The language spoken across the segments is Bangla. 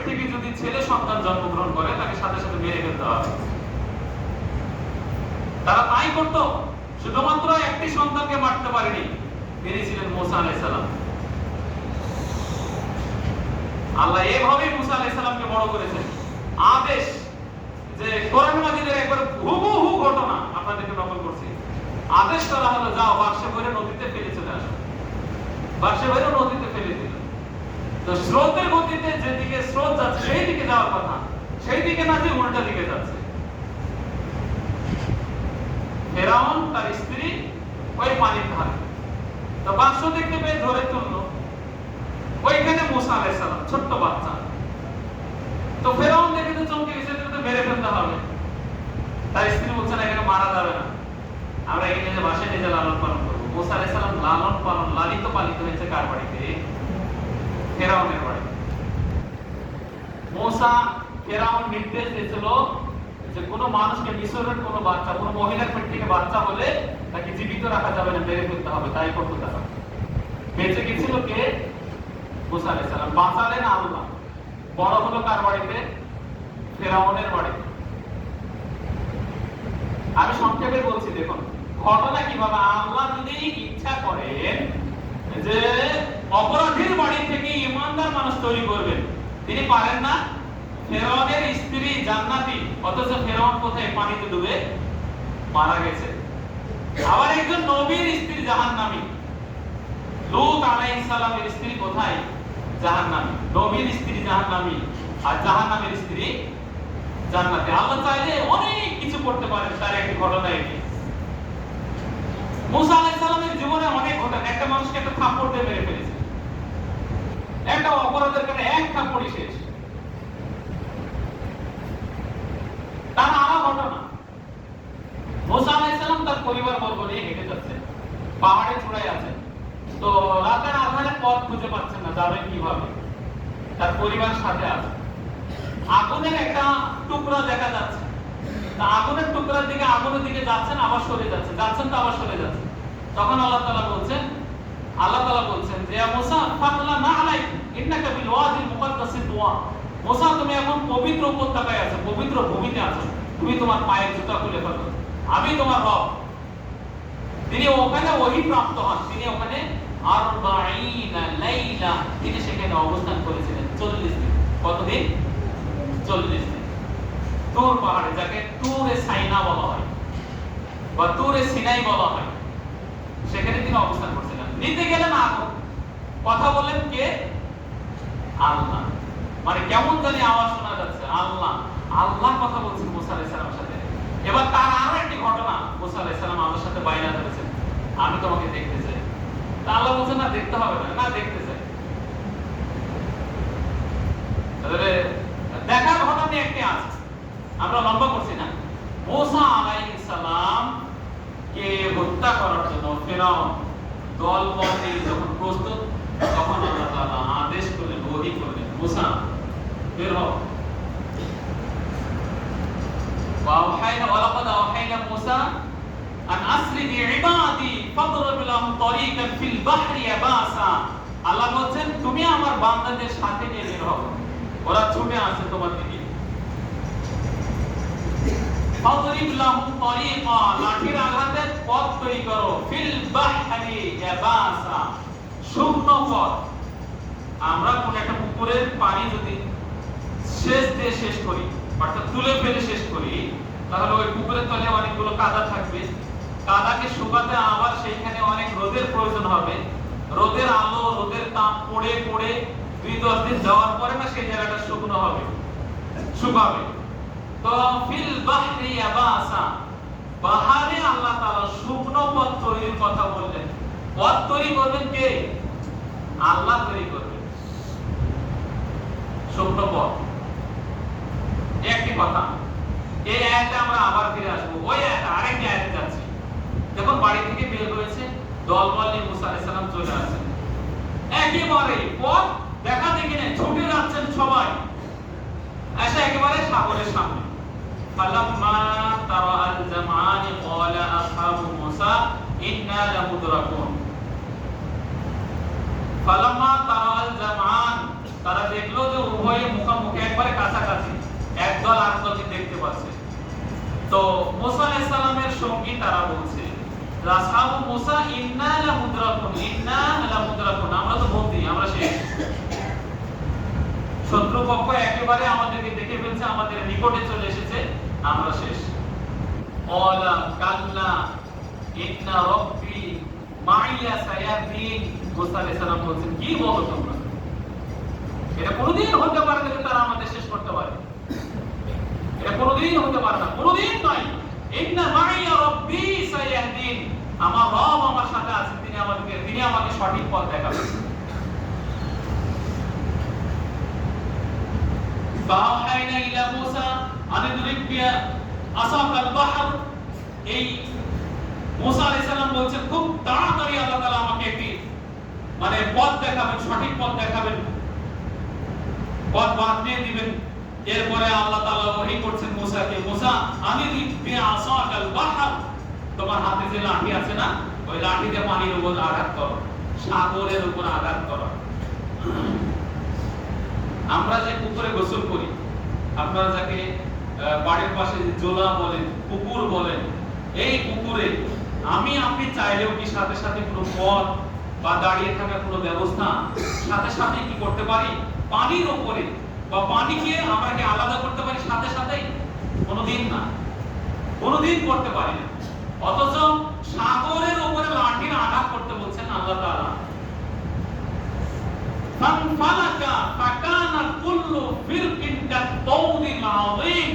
থেকে যদি ছেলে সন্তান জন্মগ্রহণ করে তাকে সাথে সাথে মেরে ফেলতে হবে। তারা তাই করতো, শুধুমাত্র একটি সন্তানকে মারতে পারেনি, তিনি ছিলেন মুসা আলাইহিস সালাম। আল্লাহ এভাবে মুসা আলাইহিস সালামকে বড় করেছেন। আদেশ যে কোরআন মাজিদের একবার হুবহু ঘটনা আপনাদেরকে নকল করছি। আদেশ করা হলো, যাও বাক্সে ভরে নদীতে ফেলে চলে আসো। বাক্সে ভরে নদীতে ফেলে দিল। তো স্রোতের গতিতে যেদিকে স্রোত যাচ্ছে সেই দিকে যাওয়ার কথা, সেই দিকে না যে উল্টা দিকে যাচ্ছে। ফেরাউন তার স্ত্রী ওই পানির ধারে, তো বাক্স দেখতে পেয়ে ধরে তুললো। ওইখানে মুসা আলাইহিস সালাম ছোট্ট বাচ্চা। তো ফেরাউন দেখে তো চমকে গেছে, তো মেরে ফেলতে হবে। তার স্ত্রী বলছে না, এখানে মারা যাবে না, আমরা এখানে বাসায় নিজে লালন পালন করবো। মুসা আলাইহিস সালাম লালন পালন লালিত পালিত হয়েছে কার বাড়িতে? ফেরাউনের বাড়িতে। মুসা ফেরাউন নির্দেশ দিয়েছিল যে কোনো মানুষকে, মিশরের কোনো বাচ্চা, কোনো মহিলার পেট থেকে বাচ্চা হলে তাকে জীবিত রাখা যাবে না, মেরে ফেলতে হবে। তাই করতে তারা বেঁচে গেছিল কে? মুসা আলাইহিস সালাম। বাঁচালেন আল্লাহ। বড় হলো কার বাড়িতে? ফেরাউনের বাড়িতে। আমি সংক্ষেপে বলছি, দেখুন ঘটনা কিভাবে। আল্লাহ যদি ইচ্ছা করেন যে অপরাধীর বাড়ি থেকে ইমানদার মানুষ তৈরি করবেন, তিনি পারেন না? ফেরাউনের স্ত্রী জান্নাতি, অথচ ফেরাউন কোথায়? পানিতে ডুবে মারা গেছে। আবার একজন নবীর স্ত্রী জাহান্নামী, লূত আলাইহিস সালামের স্ত্রী কোথায়? জাহান্নামী। নবীর স্ত্রী জাহান্নামী আর জাহান্নামের স্ত্রী জান্নাতে। আল্লাহ চাইলে অনেক কিছু করতে পারেন। তার একটি ঘটনা এটি। মুসা আলাইহিস সালামের জীবনে অনেক ঘটনা। একটা মানুষকে একটা থাপ্পড় দিয়ে মেরে ফেলেছে, একটা অপরাধের কারণে এক থাপ্পড়ই শেষ। তার আরো ঘটনা, মুসা আলাইহিস সালাম তার পরিবার বর্গ নিয়ে হেঁটে যাচ্ছেন, পাহাড়ে চূড়ায় আছেন। তো রাতের আধারে পথ খুঁজে পাচ্ছেন না, যাবেন কিভাবে। তার পরিবার সাথে আছে। আগুনের একটা টুকরা দেখা যাচ্ছে, তা আগুনের টুকরার দিকে, আগুনের দিকে যাচ্ছেন, আবার সরে যাচ্ছে, যাচ্ছেন তো আবার সরে যাচ্ছে। তখন আল্লাহ তাআলা বলছেন যে ইয়া মুসা ফাতলা না আলাইক ইন্নাকা বিল ওয়াদিল মুকাদ্দাসি তুয়া। মুসা, তুমি এখন পবিত্র উপত্যকায় আছো, পবিত্র ভূমিতে আছো, তুমি তোমার পায়ের জুতা খুলে ফেলো, আমি তোমার রব। তিনি ওখানে ওহী প্রাপ্ত হন, তিনি ওখানে 40 লাইলা তিনি সেখানে অবস্থান করেছিলেন, 40 দিন। কতদিন? 40 দিন। তুর পাহাড়ে, যাকে তুরে সাইনা বলা হয় বা তুরে সিনাই বলা হয়, সেখানে তিনি অবস্থান করছিলেন। নিতে গেলেন আগুন, কথা বললেন কে? আল্লাহ। মানে কেমন জানি আওয়াজ শোনা যাচ্ছে, আল্লাহ আল্লাহ কথা বলছেন মুসা আলাইহিস সালামের সাথে। এবার তার আরো একটি ঘটনা, মুসা আলাইহিস সালাম আমার সাথে বাইনা ধরেছেন, আমি তোমাকে দেখতে চাই। তা আল্লাহ বলছেন না, দেখতে হবে না, না দেখতে চাই। তাহলে দেখার ঘটনা একটি আছে, আমরা লম্বা করছি না। মুসা আলাইহিস সালাম কে হত্যা করার জন্য ফেরাউন দলবল নিয়ে যখন প্রস্তুত, তখন আল্লাহ তাআলা আদেশ করলেন, ওহী করলেন, মুসা বের হও। ওয়ালাকাদ আওহাইনা মুসা আন আসরি বিইবাদি ফাদরিব লাহুম তারিকান ফিল বাহরি ইয়াবাসা। আল্লাহ বলেন, তুমি আমার বান্দাদের সাথে নিয়ে বের হও, ওরা ছুটে আসে তোমার দিকে। ফাদরিব লাহুম তারিকা, লাঠির আঘাতে পথ তৈরি করো, ফিল বাহরি ইয়াবাসা, শুকনো পথ। আমরা কোন একটা পুকুরের পানি যদি শেষ দিয়ে শেষ করি, অর্থাৎ তুলে ফেলে শেষ করি, তাহলে ওই পুকুরের তলে অনেকগুলো কাদা থাকবে। কাদাকে শুকাতে আবার সেইখানে অনেক রোদের প্রয়োজন হবে। রোদের আলো, রোদের তাপ পড়ে পড়ে 2-10 দিন যাওয়ার পরে না সেই জায়গাটা শুকনো হবে, শুকাবে। তো ফিল বাহরি ইয়াবাসা, বাহারে আল্লাহ তাআলা শুকনো পথ তৈরির কথা বললেন। পথ তৈরি করবেন কে? আল্লাহ তৈরি করবেন শুকনো পথ। একটি কথা, এই আয়াতে আমরা আবার ফিরে আসবো। ওই আয়াতে আরেকটি আয়াতে যাচ্ছি। দেখুন, বাড়ি থেকে বের হয়েছে, দলবল নিয়ে মুসা আলাইহিস সালাম চলে আসেন। একেবারে পথ দেখা দেখি না, ছুটে যাচ্ছেন সবাই, এসে একেবারে সাগরের সামনে। ফালাম্মা তারাআল জামআনি ক্বালা আসহাবু মুসা ইন্না লামুদরাকুন। ফালাম্মা তারাআল জামআন, তারা দেখলো যে উভয়ে মুখোমুখি একবারে কাছাকাছি, একদল আরেকদলকে দেখতে পাচ্ছে। তো মুসা আলাইহিস সালামের সঙ্গী তারা বলছে, আসহাবু মুসা ইন্না লামুদরাকুন, আমরা তো বন্দি, আমরা শেষ। শত্রুপক্ষ একেবারে আমাদেরকে দেখে ফেলছে, আমাদের নিকটে চলে এসেছে, আমরা শেষ। ক্বালা কাল্লা ইন্না রাব্বি মাইয়া সায়াহদিন। মুসা আলাইহিস সালাম বলছেন, কি বলো তোমরা? এটা কোনোদিন হতে পারে না যে তারা আমাদের শেষ করতে পারে, এটা কোনোদিন হতে পারে না, কোনোদিন নয়। ইন্না মাইয়া রাব্বি সায়াহদিন, আমার রব আমার সাথে আছেন, তিনি আমাকে সঠিক পথ দেখাবেন। فأوحينا إلى موسى أن اضرب بعصاك البحر। এই মুসা আলাইহিস সালাম বলছেন, খুব তাড়াতাড়ি আল্লাহ তাআলা আমাকে একটি মানে পথ দেখাবেন, সঠিক পথ দেখাবেন, পথ বাতলিয়ে দিবেন। এরপরে আল্লাহ তাআলা ওহী করছেন মুসাকে, মুসা আনিদিব বিআসাকাল বাহর, তোমার হাতে যে লাঠি আছে না, ওই লাঠি দিয়ে পানির উপর আঘাত করো, সাগরের উপর আঘাত করো। আমরা যে পুকুরে গোসল করি, আপনারা যাকে বাড়ির পাশে জোলা বলেন, পুকুর বলেন, এই পুকুরে আমি আপনি চাইলেও কি সাথে সাথে কোনো পথ বা দাঁড়িয়ে থাকার কোনো ব্যবস্থা সাথে সাথে কি করতে পারি? পানির উপরে বা পানিকে আমরা কি আলাদা করতে পারি সাথে সাথে? কোনোদিন না, কোনোদিন করতে পারি না। অথচ সাগরের উপরে লাঠির আঘাত করতে বলছেন আল্লাহ তাআলা। ফানফালাকা ফাকানা কুল্লু ফিরকিন কাত-তাউদিল আযীম,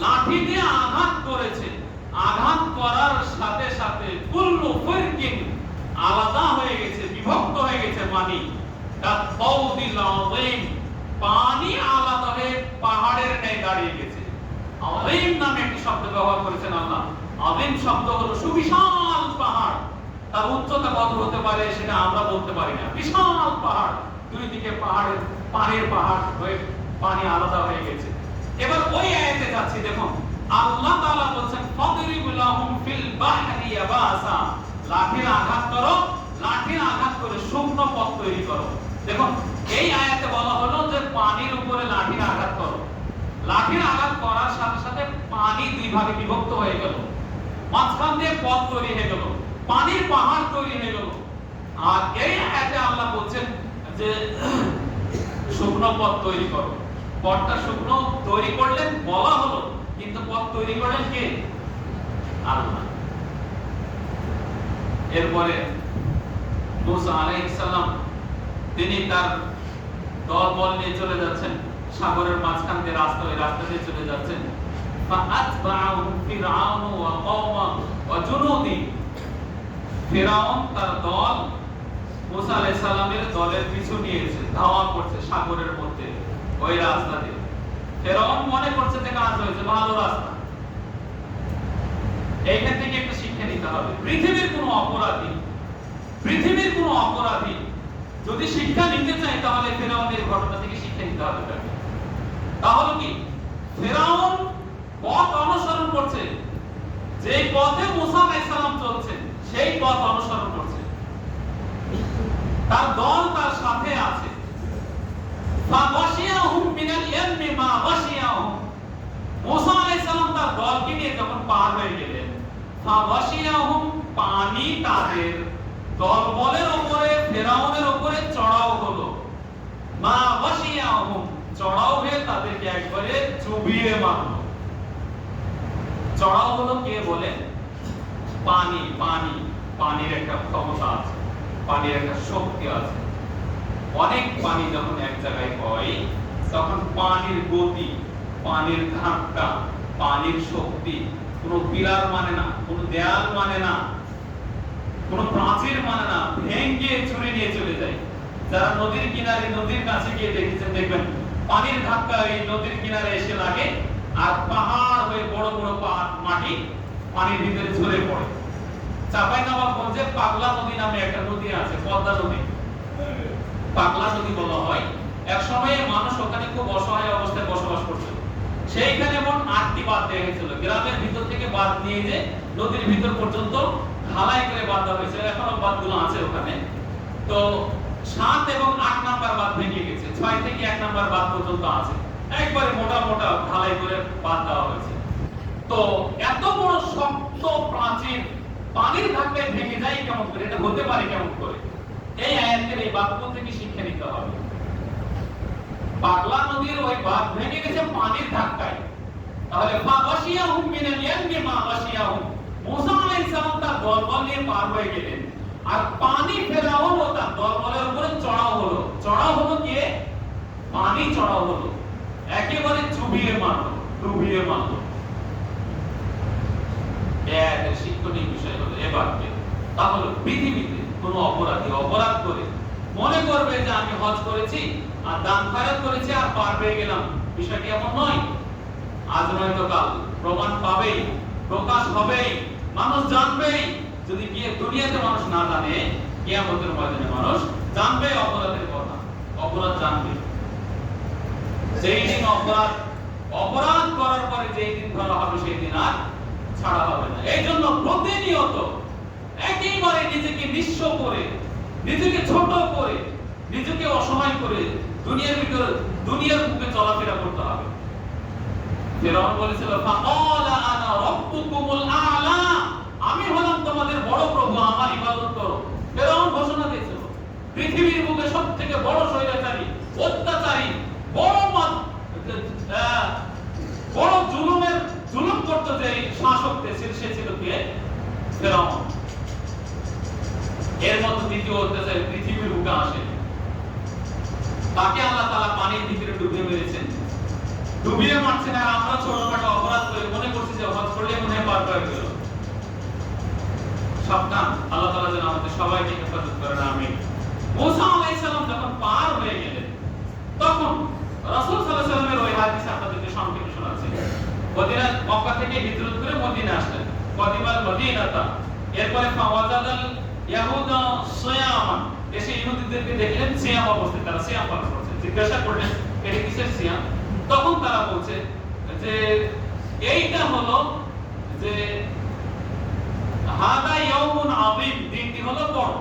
লাঠি দিয়ে আঘাত করেছে, আঘাত করার সাথে সাথে কুল্লু ফিরকিন, আলাদা হয়ে গেছে, বিভক্ত হয়ে গেছে পানি, কাত-তাউদিল আযীম, পানি আলাদা হয়ে পাহাড়ের ন্যায় দাঁড়িয়ে গেছে। আযীম নামে একটি শব্দ ব্যবহার করেছেন আল্লাহ। আযীম শব্দ হলো সুবিশাল পাহাড়, তার উচ্চতা কত হতে পারে সেটা আমরা বলতে পারি না। বিশাল পাহাড়, দুই দিকে পাহাড়ের পানির পাহাড় হয়ে পানি আলাদা হয়ে গেছে। এবার ওই আয়াতে যাচ্ছি, দেখুন আল্লাহ তাআলা বলেন ফাদরিবু লাহুম ফিল বাহরি ইয়াবাসা, লাঠির আঘাত করো, লাঠির আঘাত করে শুকনো পথ তৈরি করো। দেখুন এই আয়াতে বলা হলো যে পানির উপরে লাঠির আঘাত করো, লাঠির আঘাত করার সাথে সাথে পানি দুই ভাগে বিভক্ত হয়ে গেল, মাঝখান দিয়ে পথ তৈরি হয়ে গেল, পানির পাহাড় তৈরি হয়ে গেল। আর এই আয়াতে আল্লাহ বলছেন যে শুকনো পথ তৈরি করো। পথটা শুকনো তৈরি করলেন বলা হলো, কিন্তু পথ তৈরি করলেন কে? আল্লাহ। এরপরে মুসা আলাইহিস সালাম তিনি তার দলবল নিয়ে চলে যাচ্ছেন সাগরের মাঝখান দিয়ে, রাস্তা ওই রাস্তা দিয়ে চলে যাচ্ছেন। ফাআতবাহু ফিরআউন ওয়া কওমা ওয়া জুনুদি, ফিরআউন তার দল মুসা আলাইহিস সালামের দলের পিছু নিয়েছে, ধাওয়া করছে সাগরের মধ্যে ওই রাস্তা দিয়ে। ফিরআউন মনে করছে যে কাজ হয়েছে, ভালো রাস্তা। এইখান থেকে একটা শিক্ষা নিতে হবে। পৃথিবীর কোনো অপরাধী যদি শিক্ষা নিতে চায় তাহলে ফিরআউনের ঘটনা থেকে শিক্ষা নিতে হবে। তাহলে কি ফিরআউন পথ অনুসরণ করছে, যে পথে মুসা আলাইহিস সালাম চলছেন সেই পথ অনুসরণ করছে, তার দল তার সাথে আছে। ফাগাশিয়াহুম মিনাল ইয়ামমি মা গাশিয়াহুম, মুসা আলাইহিস সালাম তার দলকে নিয়ে যখন পার হয়ে গেলেন, ফাগাশিয়াহুম, পানি তাদের দলবলের উপরে, ফিরআউনের উপরে চড়াও হলো। মা গাশিয়াহুম, চড়াও হয়ে তাদেরকে একবারে চুবিয়ে মারলো। চড়াও হলো কে বলে? পানি। পানির একটা ক্ষমতা আছে, পানির একটা শক্তি আছে। অনেক পানি যখন এক জায়গায় হয় তখন পানির গতি, পানির ধাক্কা, পানির শক্তি কোনো পিলার মানে না, কোনো দেয়াল মানে না, কোনো প্রাচীর মানে না, ভেঙে চুরে নিয়ে চলে যায়। যারা নদীর কিনারে, নদীর কাছে গিয়ে দেখেছেন, দেখবেন পানির ধাক্কা এই নদীর কিনারে এসে লাগে আর পাহাড় হয়ে বড় বড় মাটি পানির ভিতরে ঝরে পড়ে। চাঁপাইনবাবগঞ্জে পাগলা নদী নামে একটা নদী আছে, পদ্মা নদী, পাগলা নদী বলা হয়। এক সময়ে মানুষ ওখানে খুব অসহায় অবস্থায় বসবাস করছিল। সেইখানে এমন 8টি বাঁধ দেয়া হয়েছিল, গ্রামের ভিতর থেকে বাঁধ নিয়ে যে নদীর ভিতর পর্যন্ত ঢালাই করে বাঁধা হয়েছিল। এখনো বাঁধগুলো আছে ওখানে। তো 7 এবং 8 নাম্বার বাঁধ ভেঙে গেছে, 6 থেকে 1 নাম্বার বাঁধ পর্যন্ত আছে। একবারে মোটা মোটা ঢালাই করে বাঁধ দেওয়া হয়েছে। তো এত বড় শক্ত প্রাচীর পানির ধাক্কায় ভেঙে যায় কেমন করে? এটা হতে পারে কেমন করে? এই আয়াতের এই বাক্য থেকে শিক্ষা নিতে হবে। পাগলা নদীর ওই বাঁধ ভেঙে গেছে পানির ধাক্কায়। তাহলে ফাওয়াশিয়াহুম মিনাল ইয়ামি মা ওয়াশিয়াহুম, মুসা আলাইহিস সালাম তার দলবল নিয়ে পার হয়ে গেলেন, আর পানি ফেরাউন ও তার দলবলের উপরে চড়াও হলো। চড়াও হলো কে? পানি চড়াও হলো, একেবারে চুবিয়ে মারলো, ডুবিয়ে মারলো। এর শিক্ষণীয় বিষয় হলো এবারে, তাহলে পৃথিবীতে কোন অপরাধী অপরাধ করে মনে করবে যে আমি হজ করেছি আর দান খয়রাত করেছি আর পার পেয়ে গেলাম, বিষয়টি এমন নয়। আজ নয়তো কাল প্রমাণ পাবেই, প্রকাশ হবেই, মানুষ জানবেই। যদি গিয়ে দুনিয়াতে মানুষ না জানে, কিয়ামতের ময়দানে মানুষ জানবে অপরাধের কথা, অপরাধ জানবে। যেই দিন অপরাধ করার পরে যেই দিন ধরা হবে সেই দিন আর ছাড়া হবে না। এই জন্য প্রতিনিয়ত একেবারে নিজেকে নিঃস্ব করে, নিজেকে ছোট করে, নিজেকে অসহায় করে দুনিয়ার ভিতরে, দুনিয়ার বুকে চলাফেরা করতে হবে। ফিরআউন বলেছিল ফাকালা আনা রাব্বুকুমুল আ'লা, আমি হলাম তোমাদের বড় প্রভু, আমার ইবাদত করো। ফিরআউন ঘোষণা দিয়েছিল পৃথিবীর বুকে সবথেকে বড় স্বৈরাচারী, অত্যাচারী, বড় জুলুম করতে যে শাসক সে ছিল কে? ফিরআউন। এর মতো দ্বিতীয় অত্যাচারী পৃথিবীর বুকে আসে, তাকে আল্লাহ তাআলা পানির ভিতরে ডুবিয়ে মেরেছেন। ডুবিয়ে মারছেন আর আমরা ছোটখাটো অপরাধ করে মনে করছি যে হজ করলে মনে হয় পার হয়ে গেল। সাবধান, আল্লাহ তাআলা যেন আমাদের সবাইকে হেফাজত করেন, আমিন। মুসা আলাইহিস সালাম যখন পার হয়ে গেলেন, তখন রাসূল সাল্লাল্লাহু আলাইহি ওয়াসাল্লামের ওই হাদিস আপনাদেরকে সংক্ষেপে শোনাচ্ছি। মদিনা, মক্কা থেকে হিজরত করে মদিনা আসলেন, কদিমাল মদিনাতা। এরপরে ফাওয়াজাদাল ইয়াহুদা সিয়ামান, এসে ইহুদিদেরকে দেখলেন সিয়াম অবস্থায়, তারা সিয়াম পালন করছে। জিজ্ঞাসা করলেন এটা কিসের সিয়াম? তখন তারা বলছে যে এইটা হলো যে হাদা ইয়াউমুন আযীম, দিনটি হলো বড়।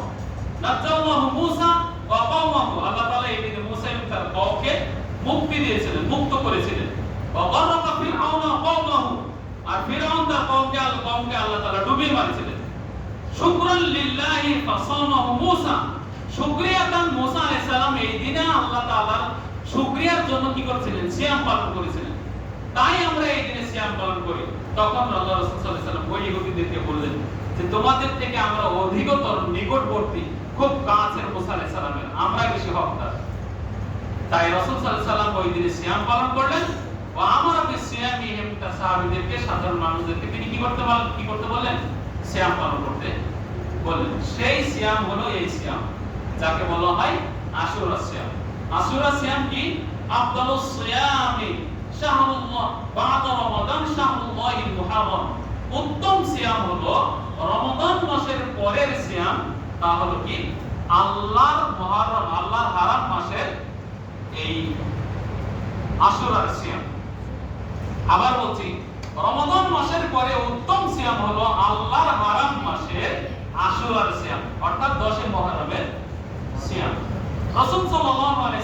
নাজ্জাল্লাহু মুসা ওয়া কওমাহু, আল্লাহ তাআলা এই দিনে মুসা এবং তার কওমকে মুক্তি দিয়েছিলেন, মুক্ত করেছিলেন। ওয়া গারাকা ফিরআউন ওয়া কওমাহু, আর ফিরআউন তার কওমকে আল্লাহ তাআলা ডুবিয়ে মারছিলেন। শুকরান লিল্লাহি ফাসামাহু মুসা, শুকরিয়াতান মুসা আলাইহিস সালাম এই দিনে আল্লাহ তাআলার শুকরিয়ার জন্য কি করেছিলেন? সিয়াম পালন করেছিলেন। তাই আমরা এই দিনে সিয়াম পালন করি। তখন আল্লাহ রাসূল সাল্লাল্লাহু আলাইহি ওয়াসাল্লাম ওই ইহুদিদেরকে বললেন যে তোমাদের থেকে আমরা অধিকতর নিকটবর্তী, খুব কাছের মুসা আলাইহিস সালামের, আমরা বেশি হকদার। তাই রাসূল সাল্লাল্লাহু আলাইহি ওয়াসাল্লাম ওই দিনে সিয়াম পালন করলেন। ওয়া আমারা বিসিয়ামিহিম, তা সাহাবীদেরকে, সাধারণ মানুষদেরকে তিনি কি করতে বললেন? সিয়াম পালন করতে বললেন। সেই সিয়াম হলো এই সিয়াম যাকে বলা হয় আশুরা সিয়াম। আশুরা সিয়াম কি? আফদালুস সিয়ামি শাহরুল্লাহ বা'দা রমাদান শাহরুল্লাহিল মুহাররম, উত্তম সিয়াম হলো রমাদান মাসের পরের সিয়াম। তা হলো কি? আল্লাহর মুহররম, আল্লাহর হারাম মাসের এই আশুরার সিয়াম। আবার বলছি, রমাদান মাসের পরে উত্তম সিয়াম হলো আল্লাহর হারাম মাসের আশুরার সিয়াম, অর্থাৎ 10 মুহররমের সিয়াম। রাসূল সাল্লাল্লাহু আলাইহি